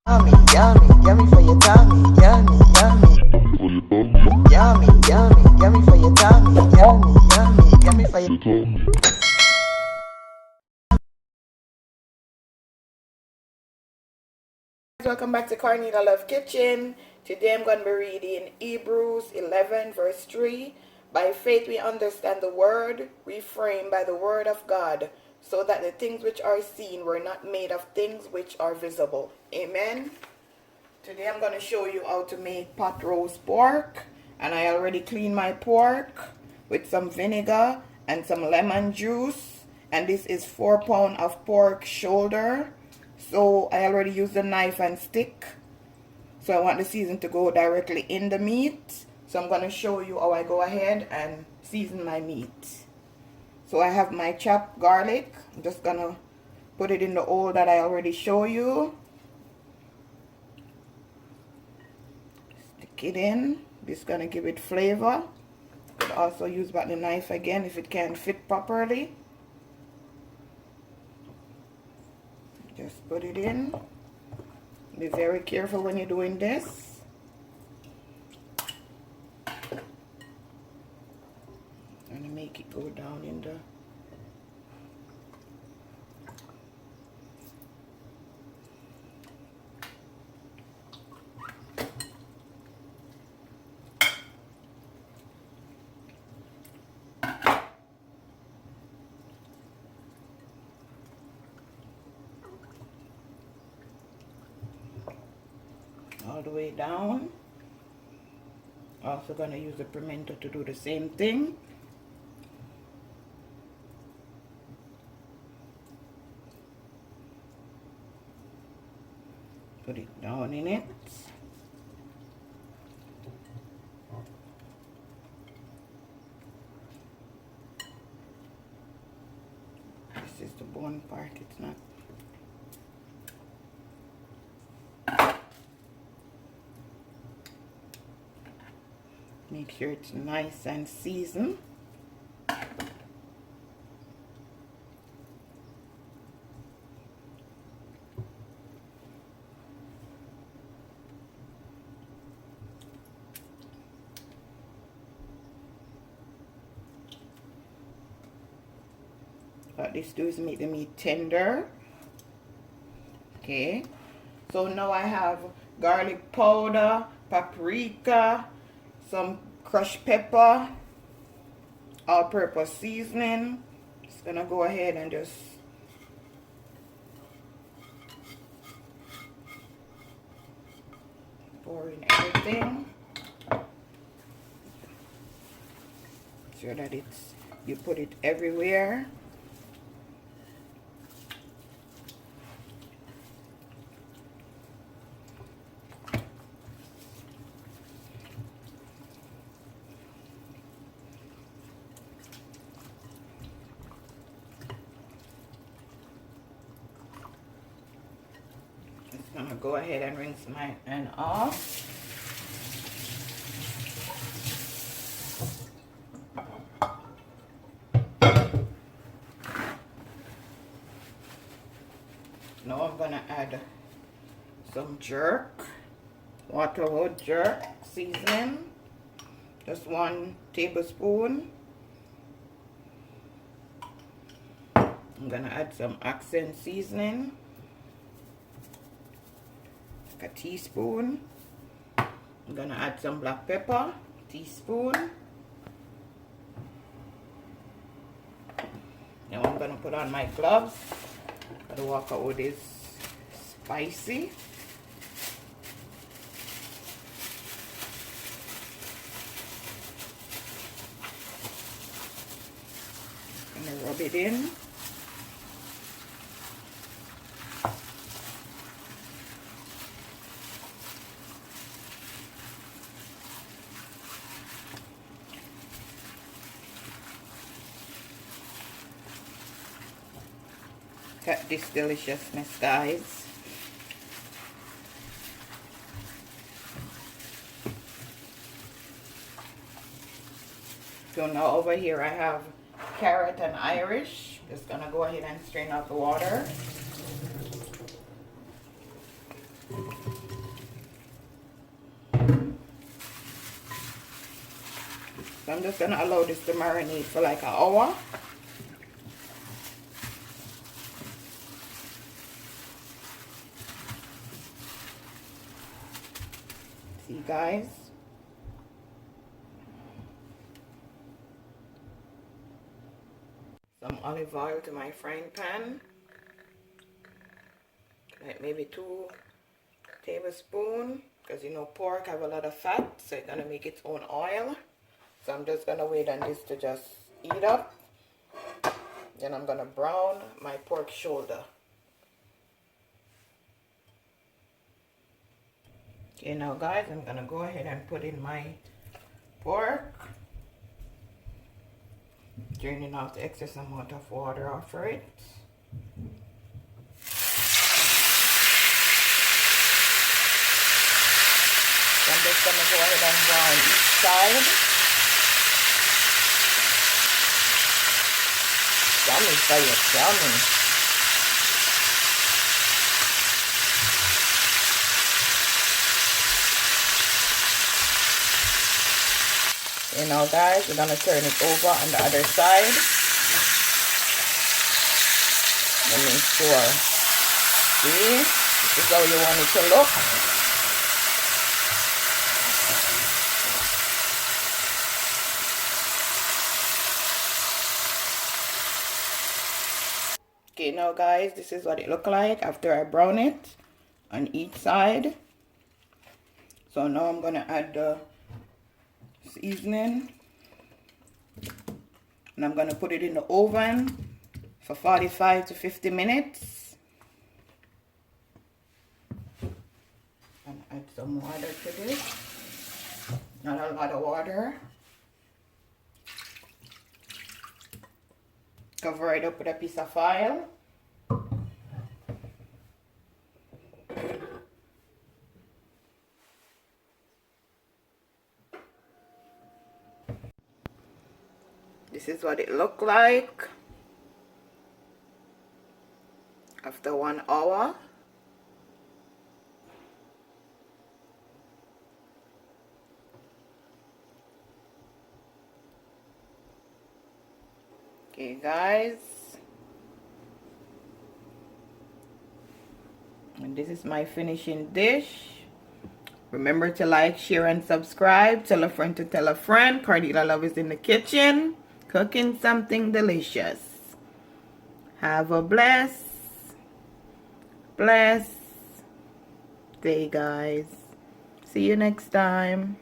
Yummy, yummy, yummy for your tummy. Yummy, yummy. Yummy, yummy, yummy for your tummy. Yummy, yummy, yummy for your tummy. Welcome back to CORNELIALOVE KITCHEN. Today I'm going to be reading Hebrews 11 verse 3. By faith we understand the word, we frame by the word of God, so that the things which are seen were not made of things which are visible. Amen. Today I'm going to show you how to make pot roast pork. And I already cleaned my pork with some vinegar and some lemon juice. And this is 4 pounds of pork shoulder. So I already used a knife and stick. So I want the season to go directly in the meat. So I'm going to show you how I go ahead and season my meat. So I have my chopped garlic. I'm just going to put it in the hole that I already showed you. Stick it in. This is going to give it flavor. You could also use back the knife again if it can't fit properly. Just put it in. Be very careful when you're doing this. And make it go down in the all the way down. Also going to use the pimento to do the same thing. Put it down in it. This is the bone part, it's not. Make sure it's nice and seasoned. What this do is make the meat tender. Okay, so now I have garlic powder, paprika, some crushed pepper, all-purpose seasoning. Just gonna go ahead and just pour in everything. Sure that you put it everywhere. I'm gonna go ahead and rinse my pan off. Now I'm gonna add some jerk, waterwood jerk seasoning, just 1 tablespoon. I'm gonna add some accent seasoning, a teaspoon. I'm gonna add some black pepper, teaspoon. Now I'm gonna put on my gloves. Gotta walk out with this spicy. Gonna rub it in. Cut this deliciousness, guys. So now over here I have carrot and Irish. Just gonna go ahead and strain out the water. So I'm just gonna allow this to marinate for like an hour. See, guys. Some olive oil to my frying pan. Like maybe 2 tablespoons, because you know pork have a lot of fat, so it's gonna make its own oil. So I'm just gonna wait on this to just heat up. Then I'm gonna brown my pork shoulder. Okay, now guys, I'm gonna go ahead and put in my pork, draining off the excess amount of water off it. So I'm just gonna go ahead and brown each side. Yummy, fire, yummy. You know, guys, we're gonna turn it over on the other side. Let me make sure. See, this is how you want it to look. Okay, now guys, this is what it look like after I brown it on each side. So now I'm gonna add the seasoning, and I'm gonna put it in the oven for 45 to 50 minutes. And add some water to this. Not a lot of water. Cover it up with a piece of foil. This is what it looked like after 1 hour. Okay, guys. And this is my finishing dish. Remember to like, share, and subscribe. Tell a friend to tell a friend. Cornelia Love is in the kitchen, cooking something delicious. Have a blessed day, guys. See you next time.